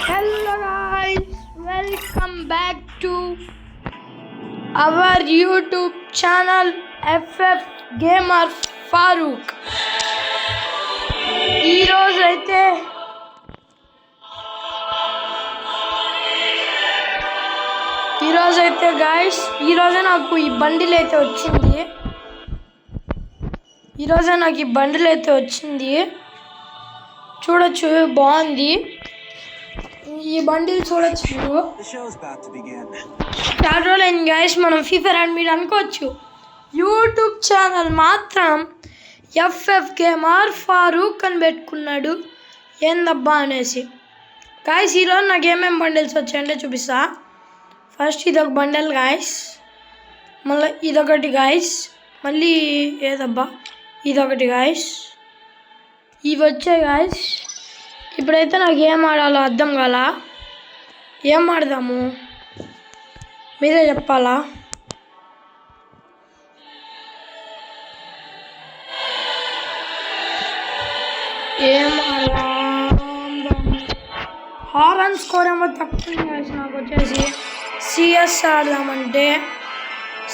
Hello guys, welcome back to our YouTube channel FF Gamer Farooq. ఈరోజైతే guys ఈరోజే నాకు ఈ బండిల్ అయితే వచ్చింది. చూడొచ్చు, బాగుంది ఈ బండిల్. చూడొచ్చు మీరు. చాలా రోజులైంది గాయస్ మనం ఫీఫర్ అని మీరు అనుకోవచ్చు. యూట్యూబ్ ఛానల్ మాత్రం ఎఫ్ఎఫ్ గేమర్ ఫారూక్ అని పెట్టుకున్నాడు, ఏందబ్బా అనేసి. గాయస్ ఈరోజు నాకు ఏమేమి బండిల్స్ వచ్చాయంటే చూపిస్తా. ఫస్ట్ ఇదొక బండల్ గాయస్, మళ్ళీ ఇదొకటి గాయస్, మళ్ళీ ఏదబ్బా ఇదొకటి గాయస్, ఇవి వచ్చాయి గాయస్. ఇప్పుడైతే నాకు ఏం ఆడాలో అర్థం కాల. ఏం ఆడదాము మీరే చెప్పాలా? ఏం ఆడదాం? హారన్ స్కోర్ ఏమో తక్కువ గాయస్. నాకు వచ్చేసి సిఎస్ ఆడదామంటే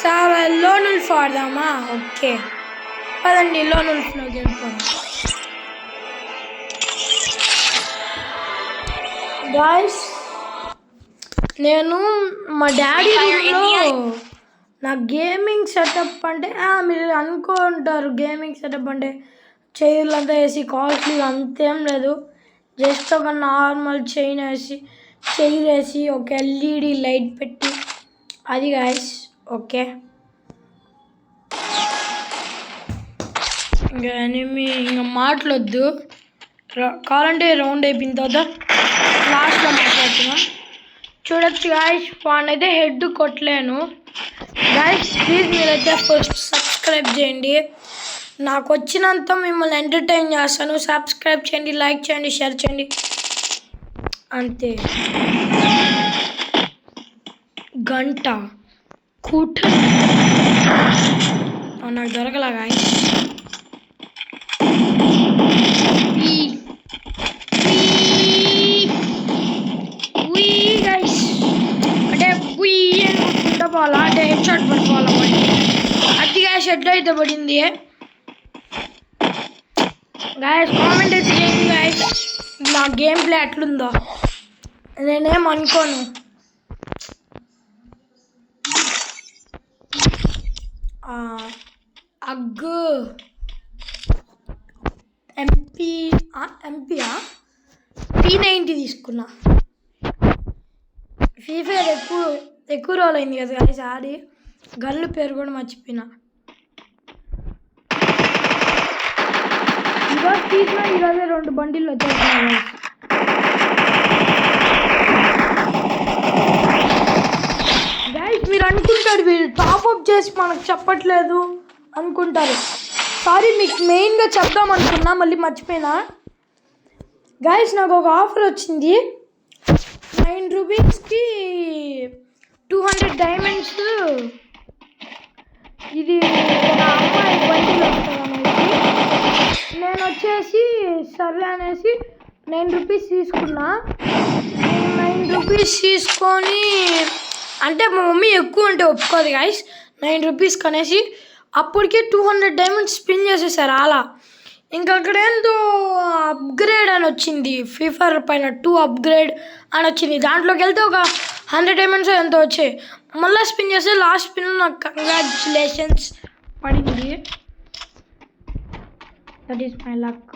సరే లోన్ ఉల్ఫ్ ఆడదామా? ఓకే పదండి లోన్ ఉల్ఫ్లోకి వెళ్ళిపోదాం. గాయస్ నేను మా డాడీ రూమ్లో నా గేమింగ్ సెటప్ అంటే మీరు అనుకుంటారు గేమింగ్ సెటప్ అంటే చైర్లు అంతా వేసి కాస్ట్లీ అంతేం లేదు. జస్ట్ ఒక నార్మల్ చైర్ వేసి ఒక ఎల్ఈడి లైట్ పెట్టి అది గాయస్. ఓకే ఇంకా మాటలొద్దు, కావాలంటే రౌండ్ అయిపోయిన తర్వాత లాస్ట్లో మాట్లాడుతున్నాం. చూడొచ్చు గాయస్, వాడినైతే హెడ్ కొట్టలేను గాయస్. ప్లీజ్ మీరైతే ఫస్ట్ సబ్స్క్రైబ్ చేయండి, నాకు వచ్చినంత మిమ్మల్ని ఎంటర్టైన్ చేస్తాను. సబ్స్క్రైబ్ చేయండి, లైక్ చేయండి, షేర్ చేయండి, అంతే. గంట కూట నాకు దొరకలా గాయస్. అంటే పోవాలా అంటే హెడ్ షాట్ పడిపోవాలా అది గాయస్. హెడ్ అయితే పడింది గాయస్. కామెంట్ అయితే చేయండి గాయస్, నా గేమ్ ప్లే ఎట్లుందో. నేనేం అనుకోను. అగ్గు ఎంపీయా P90 తీసుకున్నా. ఫీఫర్ ఎక్కువ రోజులు అయింది కదా గాయస్ ఆడి. గన్లు పేరు కూడా మర్చిపోయినా. ఈరోజే 2 బండిలు వచ్చేస్తున్నాయి. గైస్ మీరు అనుకుంటారు వీళ్ళు టాప్అప్ చేసి మనకు చెప్పట్లేదు అనుకుంటారు. సారీ, మీకు మెయిన్గా చెప్దాం అనుకున్నా, మళ్ళీ మర్చిపోయినా. గైస్ నాకు ఒక ఆఫర్ వచ్చింది. 9 రూపీస్కి 200 డైమండ్స్. ఇది ఒక అమ్మాయి బండిలో వస్తుంది. నేను వచ్చేసి సర్లే అనేసి 9 రూపీస్ తీసుకున్నా. 9 రూపీస్ తీసుకొని అంటే మా మమ్మీ ఎక్కువ ఉంటే ఒప్పుకోదు గాయస్. 9 రూపీస్ కనేసి అప్పటికే 200 డైమండ్స్ స్పిన్ చేసేసారు అలా. ఇంకా అక్కడ ఏందో అప్గ్రేడ్ అని వచ్చింది, ఫీఫర్ పైన 2 అప్గ్రేడ్ అని వచ్చింది. దాంట్లోకి వెళ్తే ఒక 100 డైమండ్స్ ఎంతో వచ్చాయి. మళ్ళీ స్పిన్ చేస్తే లాస్ట్ స్పిన్ నాకు కంగ్రాచులేషన్స్ పడింది. That is my luck.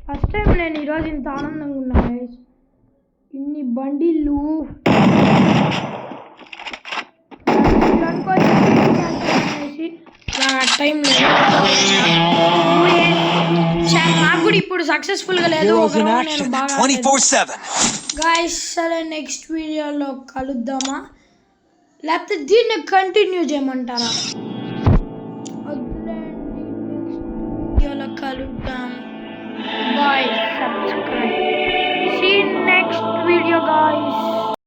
First time నేను ఈరోజు ఇంత ఆనందంగా ఉన్నా గైస్. ఇన్ని బండిళ్ళు టైం లేదు నాకు కూడా ఇప్పుడు సక్సెస్ఫుల్గా లేదు. గైస్ సరే నెక్స్ట్ వీడియోలో కలుద్దామా, లేకపోతే దీన్ని కంటిన్యూ చేయమంటారా? వద్దులేండి, నెక్స్ట్ వీడియోలో కలుద్దాం.